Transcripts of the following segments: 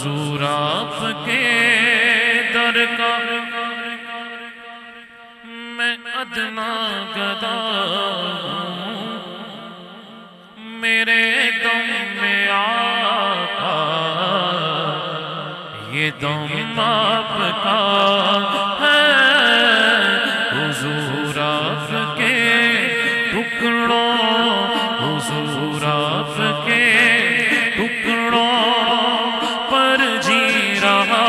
हुजूर आपके दर का मैं अदना गदा हूँ, मेरे दम में आका ये दम आपका है। हुजूर आपके टुकड़ों, हुजूर आपके टुकड़ों पर जी रहा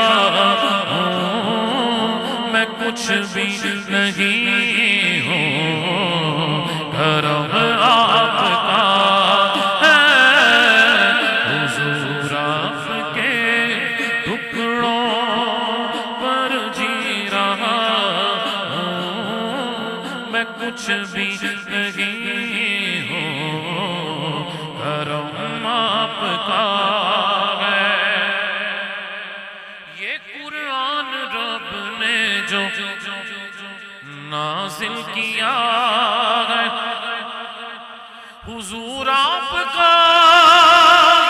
हूँ। मैं कुछ भी नहीं हूँ, करम आपका है। हुजूर आपके टुकड़ों पर जी रहा हूँ। मैं कुछ भी नहीं हूँ, करम आपका है। ये कुरान रब ने जो नाजिल किया है, हुजूर आपका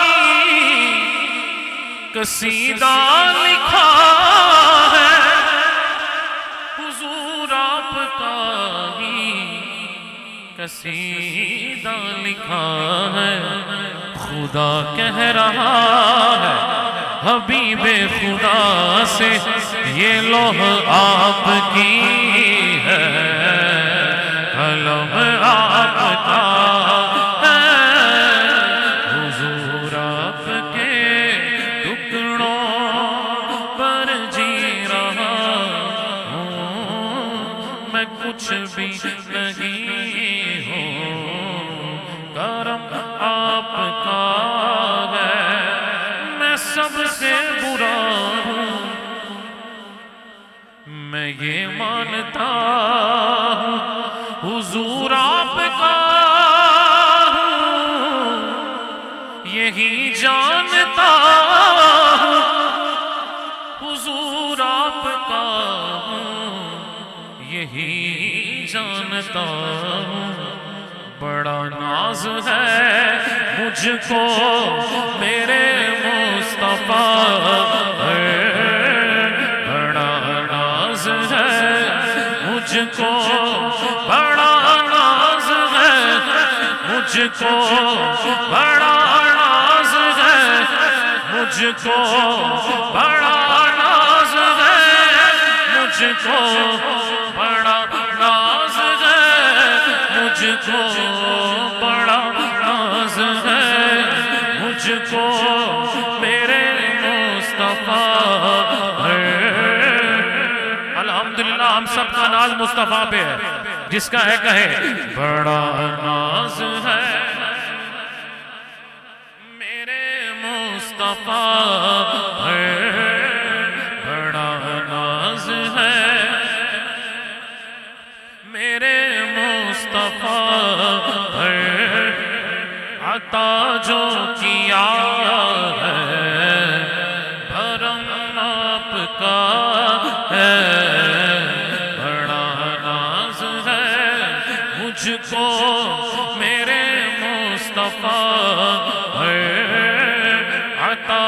ही कसीदा लिखा है। हुजूर आपका ही कसीदा लिखा है। खुदा कह रहा है हबीबे खुदा से, ये लोह आपकी है, कलम आपका है। हुजूर आपके टुकड़ों पर जी रहा हूँ। मैं कुछ भी नहीं हूँ, करम आपका है। मैं सबसे बुरा हूँ, मैं ये मानता हूँ। हुजूर आपका हूँ, यही जानता हूँ। हुजूर आपका हूँ, यही जानता हूँ। बड़ा नाज है मुझको मेरे मुस्तफा, बड़ा नाज है मुझको, बड़ा नाज है मुझको, बड़ा नाज है मुझको, बड़ा नाज है मुझको, बड़ा नाज है मुझको, बड़ा नाज है मुझको मेरे मुस्तफा। अल्हम्दुलिल्लाह हम सबका नाज मुस्तफा पे है, जिसका है कहे बड़ा नाज है मेरे मुस्तफा, बड़ा नाज है मेरे मुस्तफा। अता जो किया है भरम आपका है, बड़ा नाज है मुझको मेरे मुस्तफा। अता